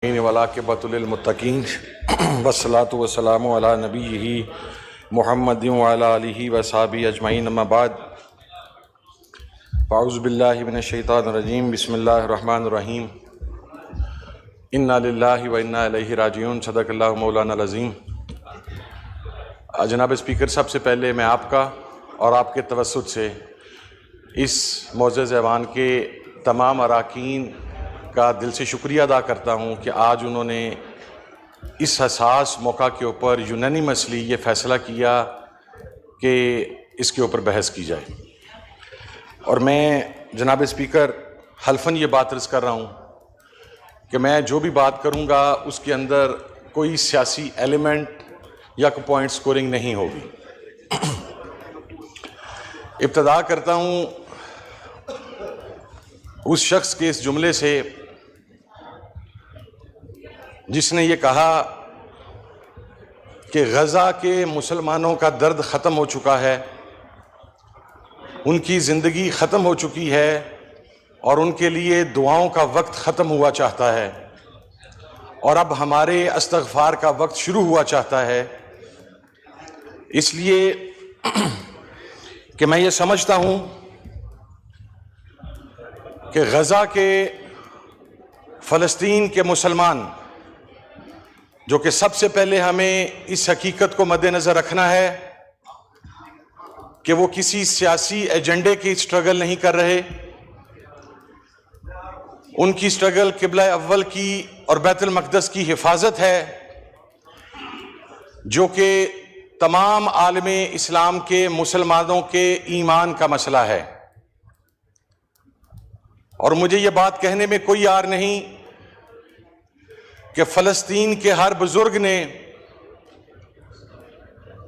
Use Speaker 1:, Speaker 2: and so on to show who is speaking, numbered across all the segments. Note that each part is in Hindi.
Speaker 1: वलाक़िबतुलिल-मुत्तक़ीन वस्सलातु वस्सलामु अला नबिय्यिही मुहम्मदिन व अला आलिहि व अस्हाबिही अजमईन अम्मा बाद अऊज़ु बिल्लाहि मिनश शैतानिर रजीम बिस्मिल्लाहिर रहमानिर रहीम इन्ना लिल्लाहि व इन्ना इलैहि राजिऊन सदक़ल्लाहु मौलाना अज़ीम। जनाब स्पीकर, सबसे पहले मैं आपका और आपके तवस्सुत से इस मौज़ूद ऐवान के तमाम अराकीन का दिल से शुक्रिया अदा करता हूँ कि आज उन्होंने इस हसास मौका के ऊपर यूनानिमसली ये फ़ैसला किया कि इसके ऊपर बहस की जाए। और मैं जनाब स्पीकर हल्फन ये बात अर्ज़ कर रहा हूँ कि मैं जो भी बात करूँगा उसके अंदर कोई सियासी एलिमेंट या कोई पॉइंट स्कोरिंग नहीं होगी। इब्तदा करता हूँ उस शख्स के इस जुमले से जिसने ये कहा कि गज़ा के मुसलमानों का दर्द ख़त्म हो चुका है, उनकी ज़िंदगी ख़त्म हो चुकी है और उनके लिए दुआओं का वक्त ख़त्म हुआ चाहता है और अब हमारे इस्तग़फ़ार का वक्त शुरू हुआ चाहता है। इसलिए कि मैं ये समझता हूँ कि गज़ा के फ़लस्तीन के मुसलमान, जो कि सबसे पहले हमें इस हकीकत को मद्देनज़र रखना है कि वो किसी सियासी एजेंडे की स्ट्रगल नहीं कर रहे। उनकी स्ट्रगल किबला अव्वल की और बैतुल मक़दस की हिफाजत है, जो कि तमाम आलमे इस्लाम के मुसलमानों के ईमान का मसला है। और मुझे ये बात कहने में कोई यार नहीं कि फ़लस्तीन के हर बुज़ुर्ग ने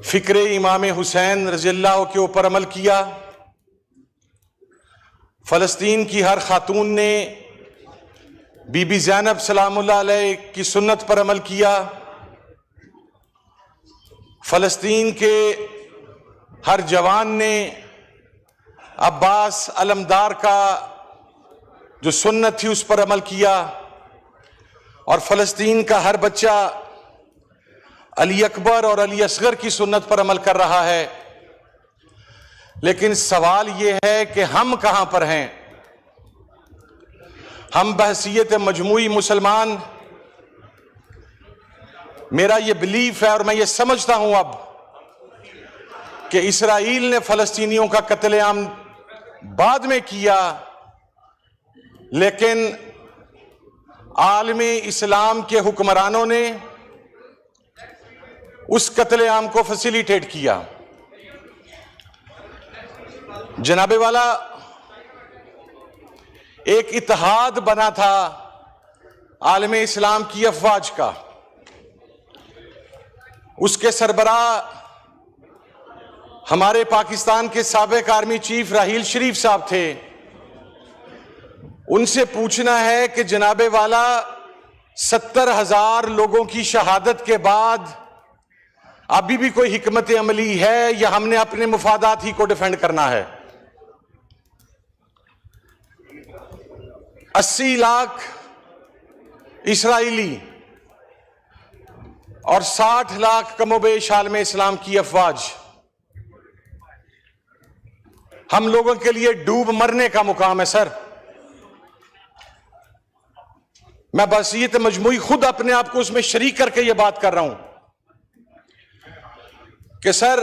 Speaker 1: फ़िक्र इमाम हुसैन रज़ियल्लाहु के ऊपर अमल किया। फ़लस्तीन की हर खातून ने बीबी ज़ैनब सलामुल्लाह अलैह की सुन्नत पर अमल किया। फ़लस्तीन के हर जवान ने अब्बास अलमदार का जो सुन्नत थी उस पर अमल किया। और फ़लस्तीन का हर बच्चा अली अकबर और अली असगर की सुन्नत पर अमल कर रहा है। लेकिन सवाल यह है कि हम कहां पर हैं? हम बहसीयत मजमूई मुसलमान, मेरा यह बिलीफ है और मैं ये समझता हूं अब कि इसराइल ने फ़लस्तीनियों का कत्लेआम बाद में किया, लेकिन आलमे इस्लाम के हुक्मरानों ने उस कत्लेआम को फैसिलिटेट किया। जनाबे वाला, एक इत्तेहाद बना था आलमे इस्लाम की अफवाज का। उसके सरबराह हमारे पाकिस्तान के साबिक आर्मी चीफ राहील शरीफ साहब थे। उनसे पूछना है कि जनाबे वाला 70,000 लोगों की शहादत के बाद अभी भी कोई हिकमत अमली है या हमने अपने मुफादात ही को डिफेंड करना है? 80 लाख इसराइली और 60 लाख कमोबेश आलमे इस्लाम की अफवाज, हम लोगों के लिए डूब मरने का मुकाम है सर। मैं बहसीयत मजमूई खुद अपने आप को उसमें शरीक करके ये बात कर रहा हूं कि सर,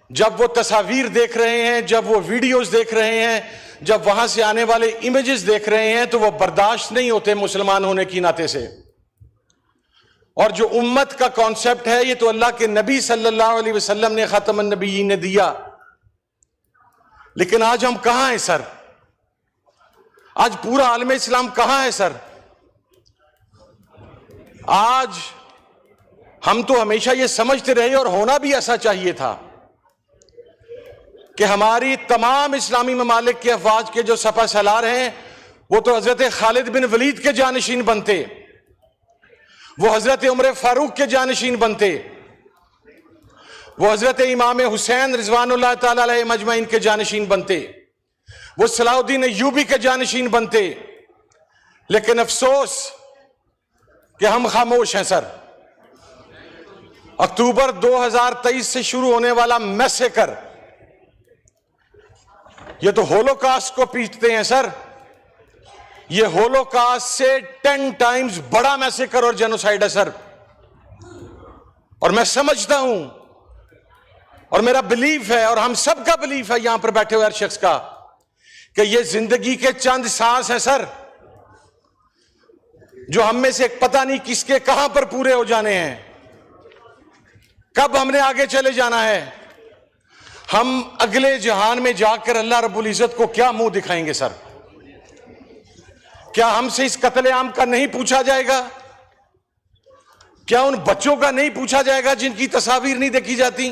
Speaker 1: जब वो तस्वीर देख रहे हैं, जब वो वीडियोस देख रहे हैं, जब वहां से आने वाले इमेजेस देख रहे हैं, तो वो बर्दाश्त नहीं होते मुसलमान होने की नाते से। और जो उम्मत का कॉन्सेप्ट है, ये तो अल्लाह के नबी सल्लल्लाहु अलैहि वसल्लम ने खातमुन नबिय्यीन ने दिया। लेकिन आज हम कहां हैं सर? आज पूरा आलमे इस्लाम कहां है सर? आज हम तो हमेशा ये समझते रहे और होना भी ऐसा चाहिए था कि हमारी तमाम इस्लामी ममालिक के अफवाज के जो सपा सलार हैं, वो तो हजरत खालिद बिन वलीद के जानशीन बनते, वो हजरत उमर फारूक के जानशीन बनते, वो हजरत इमाम हुसैन रिजवानुल्लाह ताला अलैहि मजमईन के जानशीन बनते, वो सलाहुद्दीन अय्यूबी के जानशीन बनते। लेकिन अफसोस कि हम खामोश हैं सर। अक्टूबर 2023 से शुरू होने वाला मैसेकर, ये तो होलोकास्ट को पीटते हैं सर। ये होलोकास्ट से 10 टाइम्स बड़ा मैसेकर और जेनोसाइड है सर। और मैं समझता हूं और मेरा बिलीफ है और हम सबका बिलीफ है यहां पर बैठे हुए हर शख्स का कि ये जिंदगी के चंद सांस हैं सर, जो हम में से पता नहीं किसके कहां पर पूरे हो जाने हैं, कब हमने आगे चले जाना है। हम अगले जहान में जाकर अल्लाह रब्बुल इज्जत को क्या मुंह दिखाएंगे सर? क्या हमसे इस कत्लेआम का नहीं पूछा जाएगा? क्या उन बच्चों का नहीं पूछा जाएगा जिनकी तस्वीर नहीं देखी जाती?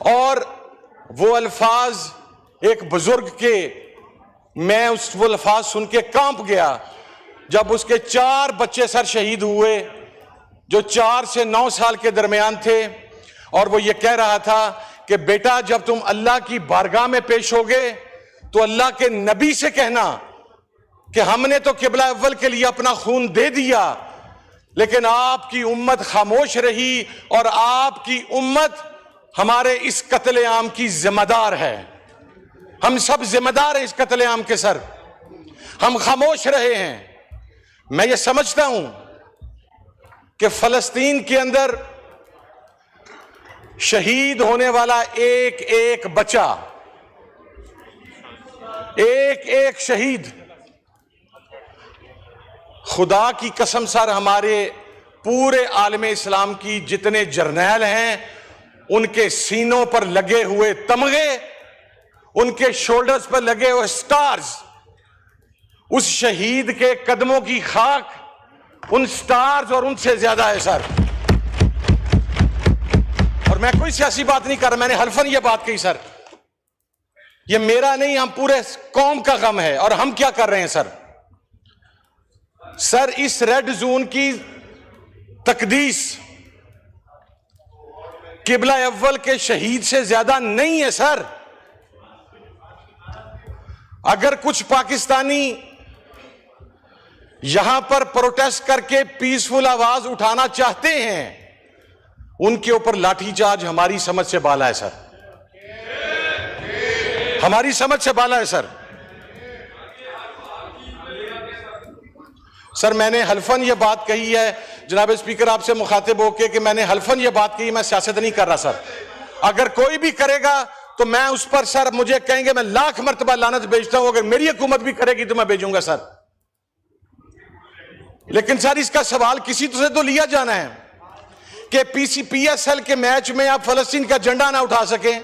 Speaker 1: और वो अल्फाज एक बुजुर्ग के, मैं वो अल्फाज सुन के कांप गया जब उसके 4 बच्चे सर शहीद हुए जो 4 से 9 साल के दरमियान थे। और वो ये कह रहा था कि बेटा, जब तुम अल्लाह की बारगाह में पेश होगे तो अल्लाह के नबी से कहना कि हमने तो किबला अव्वल के लिए अपना खून दे दिया, लेकिन आपकी उम्मत खामोश रही और आपकी उम्मत हमारे इस कत्लेआम की जिम्मेदार है। हम सब जिम्मेदार हैं इस कत्लेआम के सर। हम खामोश रहे हैं। मैं ये समझता हूं कि फलस्तीन के अंदर शहीद होने वाला एक एक बच्चा, एक एक शहीद, खुदा की कसम सर, हमारे पूरे आलमे इस्लाम की जितने जर्नैल हैं उनके सीनों पर लगे हुए तमगे, उनके शोल्डर्स पर लगे हुए स्टार्स, उस शहीद के कदमों की खाक उन स्टार्स और उनसे ज्यादा है सर। और मैं कोई सियासी बात नहीं कर रहा, मैंने हल्फन ये बात कही सर। ये मेरा नहीं, हम पूरे कौम का गम है। और हम क्या कर रहे हैं सर? सर, इस रेड जोन की तकदीस किबला अव्वल के शहीद से ज्यादा नहीं है सर। अगर कुछ पाकिस्तानी यहां पर प्रोटेस्ट करके पीसफुल आवाज उठाना चाहते हैं, उनके ऊपर लाठीचार्ज हमारी समझ से बाला है सर। हमारी समझ से बाला है सर। सर, मैंने हल्फन ये बात कही है जनाब स्पीकर, आपसे मुखातिब होकर कि मैंने हल्फन ये बात कही, मैं सियासत नहीं कर रहा सर। अगर कोई भी करेगा तो मैं उस पर सर, मुझे कहेंगे मैं लाख मर्तबा लानत भेजता हूं। अगर मेरी हुकूमत भी करेगी तो मैं भेजूंगा सर। लेकिन सर, इसका सवाल किसी से तो लिया जाना है कि PSL के मैच में आप फलस्तीन का झंडा ना उठा सकें।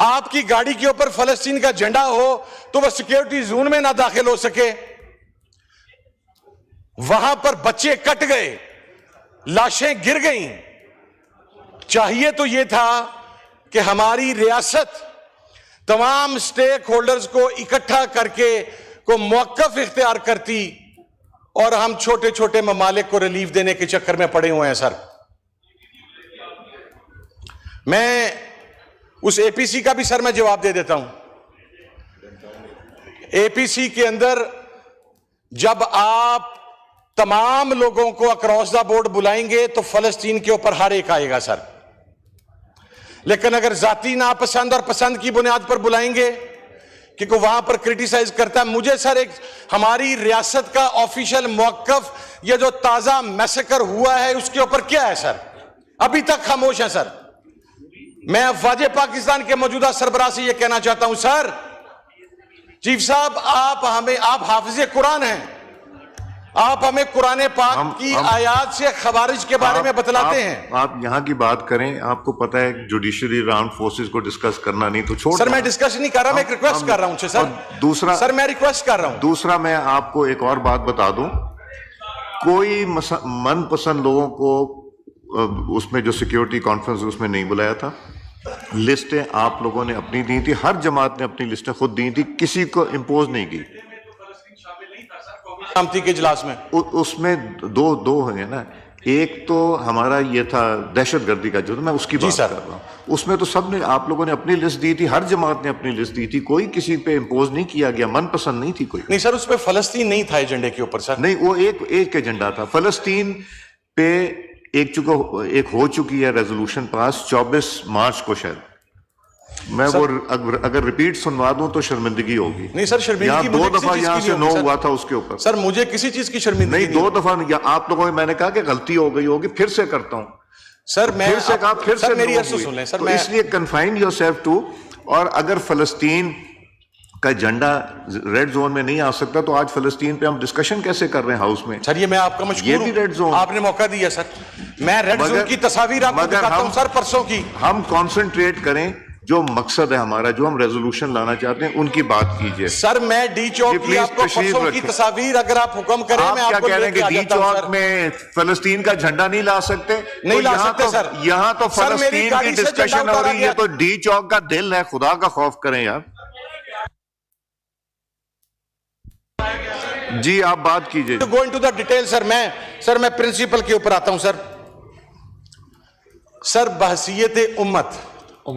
Speaker 1: आपकी गाड़ी के ऊपर फलस्तीन का झंडा हो तो वह सिक्योरिटी जोन में ना दाखिल हो सके। वहां पर बच्चे कट गए, लाशें गिर गईं। चाहिए तो यह था कि हमारी रियासत तमाम स्टेक होल्डर्स को इकट्ठा करके को मौकफ इख्तियार करती, और हम छोटे छोटे ममालिक को रिलीफ देने के चक्कर में पड़े हुए हैं सर। मैं उस APC का भी सर मैं जवाब दे देता हूं। APC के अंदर जब आप तमाम लोगों को अक्रॉस द बोर्ड बुलाएंगे तो फलस्तीन के ऊपर हर एक आएगा सर। लेकिन अगर जाती नापसंद और पसंद की बुनियाद पर बुलाएंगे कि कोई वहां पर क्रिटिसाइज करता है, मुझे सर एक हमारी रियासत का ऑफिशियल मौकफ, ये जो ताजा मैसेकर हुआ है उसके ऊपर क्या है सर? अभी तक खामोश है सर। मैं अफवाज पाकिस्तान के मौजूदा सरबराह से यह कहना चाहता हूं, सर चीफ साहब, आप हाफिज कुरान हैं, आप हमें कुरान पाक की आयत से खवारिज के बारे में बतलाते हैं।
Speaker 2: आप यहाँ की बात करें, आपको पता है जुडिशरी आर्म्ड फोर्सेस को डिस्कस करना नहीं तो छोड़।
Speaker 1: सर, मैं डिस्कस नहीं कर रहा, मैं एक रिक्वेस्ट कर रहा हूं सर।
Speaker 2: दूसरा
Speaker 1: सर, मैं रिक्वेस्ट कर रहा हूं।
Speaker 2: दूसरा, मैं आपको एक और बात बता दूं, कोई मनपसंद लोगों को उसमें जो सिक्योरिटी कॉन्फ्रेंस उसमें नहीं बुलाया था। लिस्टें आप लोगों ने अपनी दी थी, हर जमात ने अपनी लिस्टें खुद दी थी, किसी को इम्पोज नहीं की।
Speaker 1: शामिल के इजलास में
Speaker 2: उसमें दो है ना, एक तो हमारा ये था दहशतगर्दी का, जो मैं उसकी बात
Speaker 1: सर।
Speaker 2: कर रहा हूँ, उसमें तो सबने, आप लोगों ने अपनी लिस्ट दी थी, हर जमात ने अपनी लिस्ट दी थी, कोई किसी पे इम्पोज नहीं किया गया, मनपसंद नहीं थी कोई।
Speaker 1: नहीं सर, उस पे फलस्तीन नहीं था एजेंडे के ऊपर सर।
Speaker 2: नहीं, वो एक एजेंडा था फलस्तीन पे। एक हो चुकी है रेजोल्यूशन पास 24 मार्च को शायद। मैं वो अगर रिपीट सुनवा दूं तो शर्मिंदगी होगी।
Speaker 1: नहीं सर, शर्मिंदगी
Speaker 2: दो दफा यहाँ से नो हुआ था उसके ऊपर।
Speaker 1: सर मुझे किसी चीज की शर्मिंदगी
Speaker 2: नहीं, 2 दफा नहीं, आप लोगों ने, मैंने कहा कि गलती हो गई होगी, फिर से करता हूं
Speaker 1: सर। मैं
Speaker 2: फिर से कहा, फिर
Speaker 1: सर
Speaker 2: से
Speaker 1: मेरी
Speaker 2: no
Speaker 1: अर्ज सुन लें सर।
Speaker 2: तो
Speaker 1: मैं
Speaker 2: इसलिए कन्फाइन योरसेल्फ टू, और अगर फलस्तीन का झंडा रेड जोन में नहीं आ सकता तो आज फलस्तीन पे हम डिस्कशन कैसे कर रहे हैं हाउस में?
Speaker 1: सर ये मैं आपका मशकूर
Speaker 2: ये भी रेड जोन,
Speaker 1: आपने मौका दिया सर। मैं रेड जोन की तस्वीर आपको दिखाता हूं सर परसों की।
Speaker 2: हम कॉन्सेंट्रेट करें, जो मकसद है हमारा, जो हम रेजोल्यूशन लाना चाहते हैं उनकी बात कीजिए
Speaker 1: सर। मैं डी चौक की आपको परसों की तस्वीर, अगर आप हुक्म करें, मैं आपको
Speaker 2: कह रहे हैं कि डी चौक में फलस्तीन का झंडा नहीं ला सकते?
Speaker 1: नहीं ला सकते सर।
Speaker 2: यहाँ तो फलस्तीन की डिस्कशन हो रही है, तो डी चौक का दिल है, खुदा का खौफ करें यार। जी आप बात कीजिए।
Speaker 1: Go into the detail sir. मैं प्रिंसिपल के ऊपर आता हूं सर। सर बहसियत उम्मत,
Speaker 3: अल्लाहु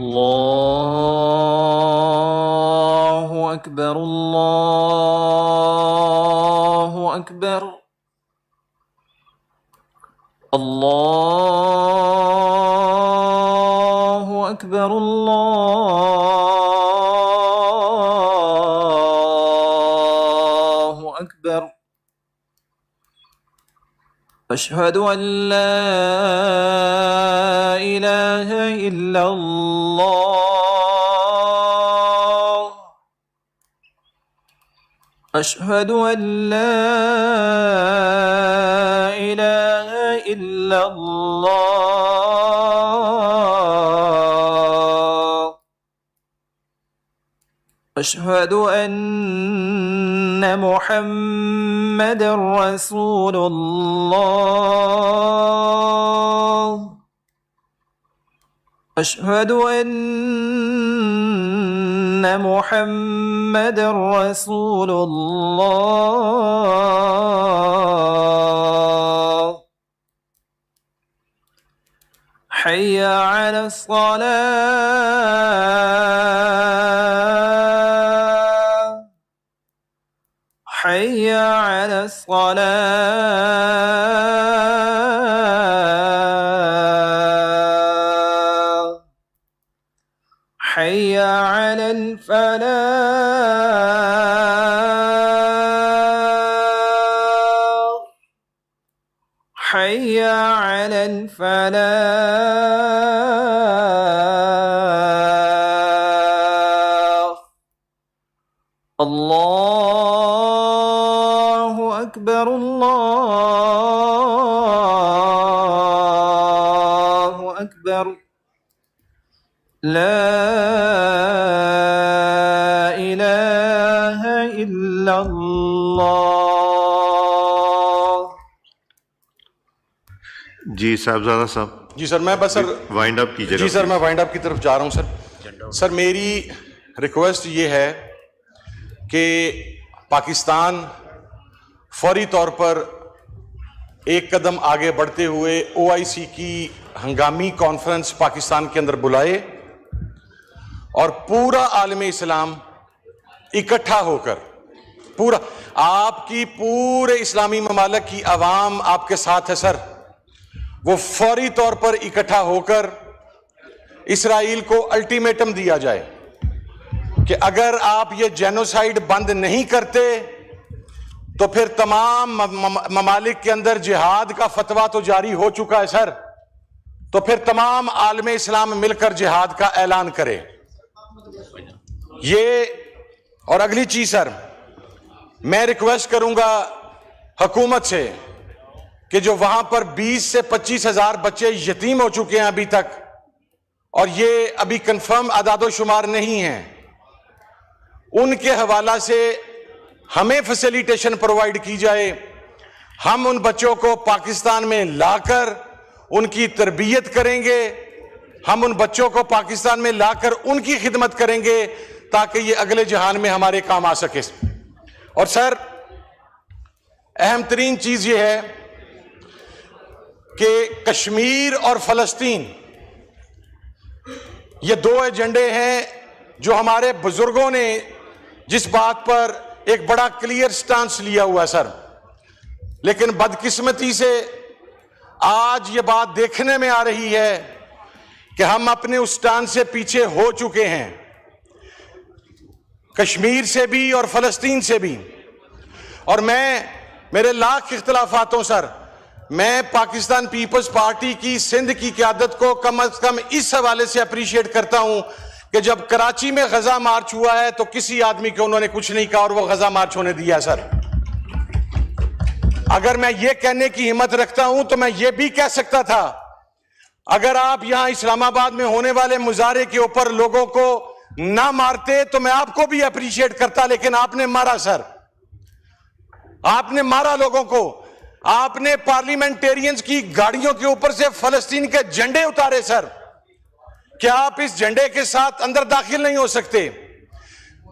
Speaker 3: अकबर, अल्लाहु अकबर, अल्लाहु अकबर, अल्लाहु अकबर। अशहदु अन ला इलाहा इल्लल्लाह, अशहदु अन ला इलाहा इल्लल्लाह, अशहदु अन्ना मुहम्मदर रसूलुल्लाह, अशहदु अन्ना मुहम्मदर रसूलुल्लाह। हय्य अलस सलाह, हय्य अलस सलाह, हय्य अलल फलाह, हय्य अलल फलाह। अल्लाहु अकबर, अल्लाहु अकबर, ला इलाहा इल्लल्लाह।
Speaker 2: जी साहबजादा साहब।
Speaker 1: जी सर, मैं बस सर
Speaker 2: वाइंड अप कीजिएगा।
Speaker 1: जी सर, मैं वाइंड अप की तरफ जा रहा हूं सर। सर मेरी रिक्वेस्ट ये है कि पाकिस्तान फौरी तौर पर एक कदम आगे बढ़ते हुए OIC की हंगामी कॉन्फ्रेंस पाकिस्तान के अंदर बुलाए और पूरा आलम इस्लाम इकट्ठा होकर, पूरा आपकी पूरे इस्लामी ममालिक की आवाम आपके साथ है सर, वो फौरी तौर पर इकट्ठा होकर इसराइल को अल्टीमेटम दिया जाए कि अगर आप ये जेनोसाइड बंद नहीं करते तो फिर तमाम ममालिक के अंदर जिहाद का फतवा तो जारी हो चुका है सर, तो फिर तमाम आलम इस्लाम मिलकर जिहाद का ऐलान करे। ये और अगली चीज सर, मैं रिक्वेस्ट करूंगा हुकूमत से कि जो वहां पर 20 से 25 हजार बच्चे यतीम हो चुके हैं अभी तक, और ये अभी कंफर्म आदादो शुमार नहीं है, उनके हवाला से हमें फैसिलिटेशन प्रोवाइड की जाए। हम उन बच्चों को पाकिस्तान में लाकर उनकी तरबियत करेंगे, हम उन बच्चों को पाकिस्तान में लाकर उनकी खिदमत करेंगे ताकि ये अगले जहान में हमारे काम आ सके। और सर अहम तरीन चीज ये है कि कश्मीर और फलस्तीन ये दो एजेंडे हैं जो हमारे बुजुर्गों ने जिस बात पर एक बड़ा क्लियर स्टांस लिया हुआ है सर, लेकिन बदकिस्मती से आज ये बात देखने में आ रही है कि हम अपने उस स्टांस से पीछे हो चुके हैं, कश्मीर से भी और फलस्तीन से भी। और मेरे लाख इख्तिलाफातों सर, मैं पाकिस्तान पीपल्स पार्टी की सिंध की क़यादत को कम से कम इस हवाले से अप्रिशिएट करता हूं कि जब कराची में गजा मार्च हुआ है तो किसी आदमी को उन्होंने कुछ नहीं कहा और वो गजा मार्च होने दिया सर। अगर मैं ये कहने की हिम्मत रखता हूं तो मैं ये भी कह सकता था, अगर आप यहां इस्लामाबाद में होने वाले मुजाहरे के ऊपर लोगों को ना मारते तो मैं आपको भी अप्रिशिएट करता, लेकिन आपने मारा सर, आपने मारा लोगों को। आपने पार्लियामेंटेरियंस की गाड़ियों के ऊपर से फलस्तीन के झंडे उतारे सर। क्या आप इस झंडे के साथ अंदर दाखिल नहीं हो सकते?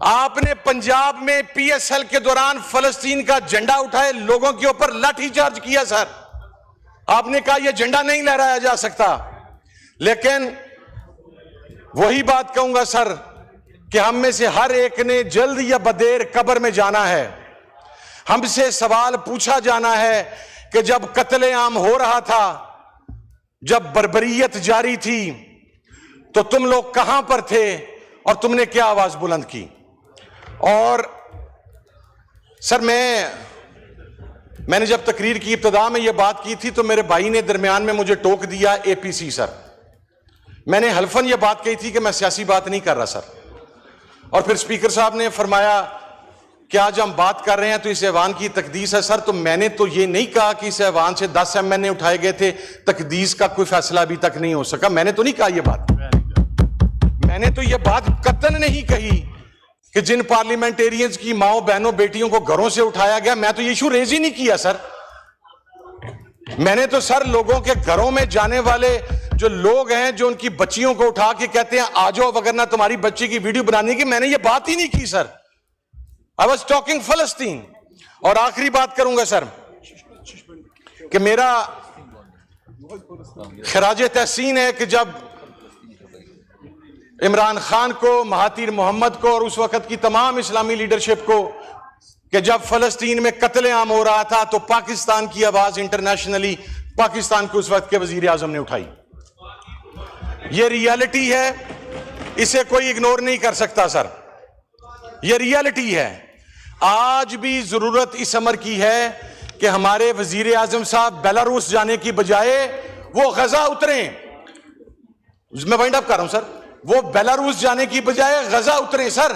Speaker 1: आपने पंजाब में पीएसएल के दौरान फलस्तीन का झंडा उठाए, लोगों के ऊपर लाठीचार्ज किया सर। आपने कहा यह झंडा नहीं लहराया जा सकता। लेकिन वही बात कहूंगा सर कि हम में से हर एक ने जल्द या बदेर कब्र में जाना है। हमसे सवाल पूछा जाना है कि जब कत्लेआम हो रहा था, जब बर्बरियत जारी थी, तो तुम लोग कहां पर थे और तुमने क्या आवाज बुलंद की? और सर मैंने जब तकरीर की इब्तिदा में यह बात की थी तो मेरे भाई ने दरमियान में मुझे टोक दिया, एपीसी सर। मैंने हल्फन यह बात कही थी कि मैं सियासी बात नहीं कर रहा सर। और फिर स्पीकर साहब ने फरमाया कि आज हम बात कर रहे हैं तो इस ऐवान की तकदीस है सर। तो मैंने तो ये नहीं कहा कि इस ऐवान से 10 एमएनए उठाए गए थे, तकदीस का कोई फैसला अभी तक नहीं हो सका। मैंने तो नहीं कहा यह बात। मैंने तो यह बात कतन नहीं कही कि जिन पार्लियामेंटेरियंस की माओ बहनों बेटियों को घरों से उठाया गया, मैं तो ये इशू रेज ही नहीं किया सर। मैंने तो सर लोगों के घरों में जाने वाले जो लोग हैं, जो उनकी बच्चियों को उठा के कहते हैं आ जाओ वगरना तुम्हारी बच्ची की वीडियो बनाने की, मैंने ये बात ही नहीं की सर। आई वॉज टॉकिंग फलस्तीन। और आखिरी बात करूंगा सर कि मेरा खराजे तहसीन है कि जब इमरान खान को, महातीर मोहम्मद को और उस वक्त की तमाम इस्लामी लीडरशिप को, कि जब फलस्तीन में कत्लेआम हो रहा था तो पाकिस्तान की आवाज इंटरनेशनली पाकिस्तान के उस वक्त के वजीर आजम ने उठाई। यह रियलिटी है, इसे कोई इग्नोर नहीं कर सकता सर। यह रियलिटी है। आज भी जरूरत इस अमर की है कि हमारे वजीर आजम साहब बेलारूस जाने की बजाय वो गजा उतरे। मैं वाइंड अप कर रहा हूं सर। वो बेलारूस जाने की बजाय गजा उतरे सर।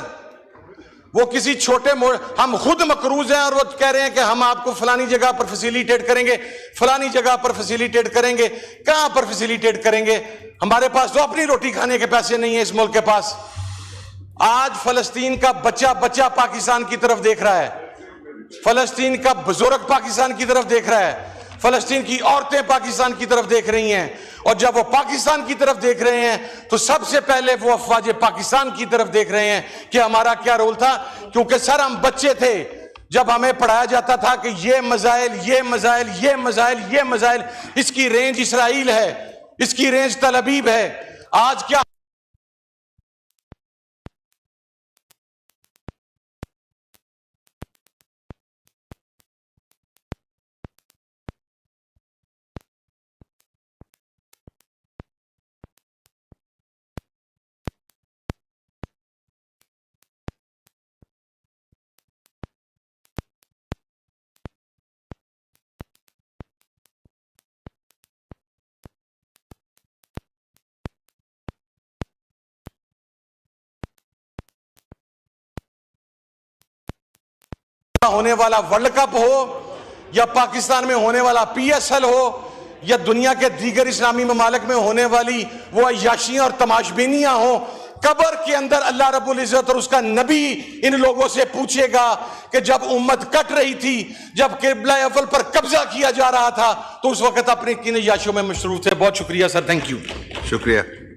Speaker 1: वो किसी छोटे हम खुद मकरूज हैं और वो कह रहे हैं कि हम आपको फलानी जगह पर फैसिलिटेट करेंगे, फलानी जगह पर फैसिलिटेट करेंगे। कहां पर फैसिलिटेट करेंगे? हमारे पास तो अपनी रोटी खाने के पैसे नहीं है इस मुल्क के पास। आज फलस्तीन का बच्चा बच्चा पाकिस्तान की तरफ देख रहा है, फलस्तीन का बुजुर्ग पाकिस्तान की तरफ देख रहा है, फलस्तीन की औरतें पाकिस्तान की तरफ देख रही हैं। और जब वो पाकिस्तान की तरफ देख रहे हैं तो सबसे पहले वो अफवाज पाकिस्तान की तरफ देख रहे हैं कि हमारा क्या रोल था। क्योंकि सर हम बच्चे थे जब हमें पढ़ाया जाता था कि ये मजाइल, ये मजाइल, ये मजाइल, ये मजाइल, इसकी रेंज इसराइल है, इसकी रेंज तल अबीब है। आज क्या होने वाला वर्ल्ड कप हो या पाकिस्तान में होने वाला पीएसएल हो या दुनिया के दीगर इस्लामी ममालिक में होने वाली वो अय्याशियां और तमाशबीनियां हो, कब्र के अंदर अल्लाह रब्बुल इज्जत और उसका नबी इन लोगों से पूछेगा कि जब उम्मत कट रही थी, जब किबला अव्वल पर कब्जा किया जा रहा था, तो उस वक्त अपने किन अय्याशियों में मशरूफ थे। बहुत शुक्रिया सर, थैंक यू।
Speaker 2: शुक्रिया।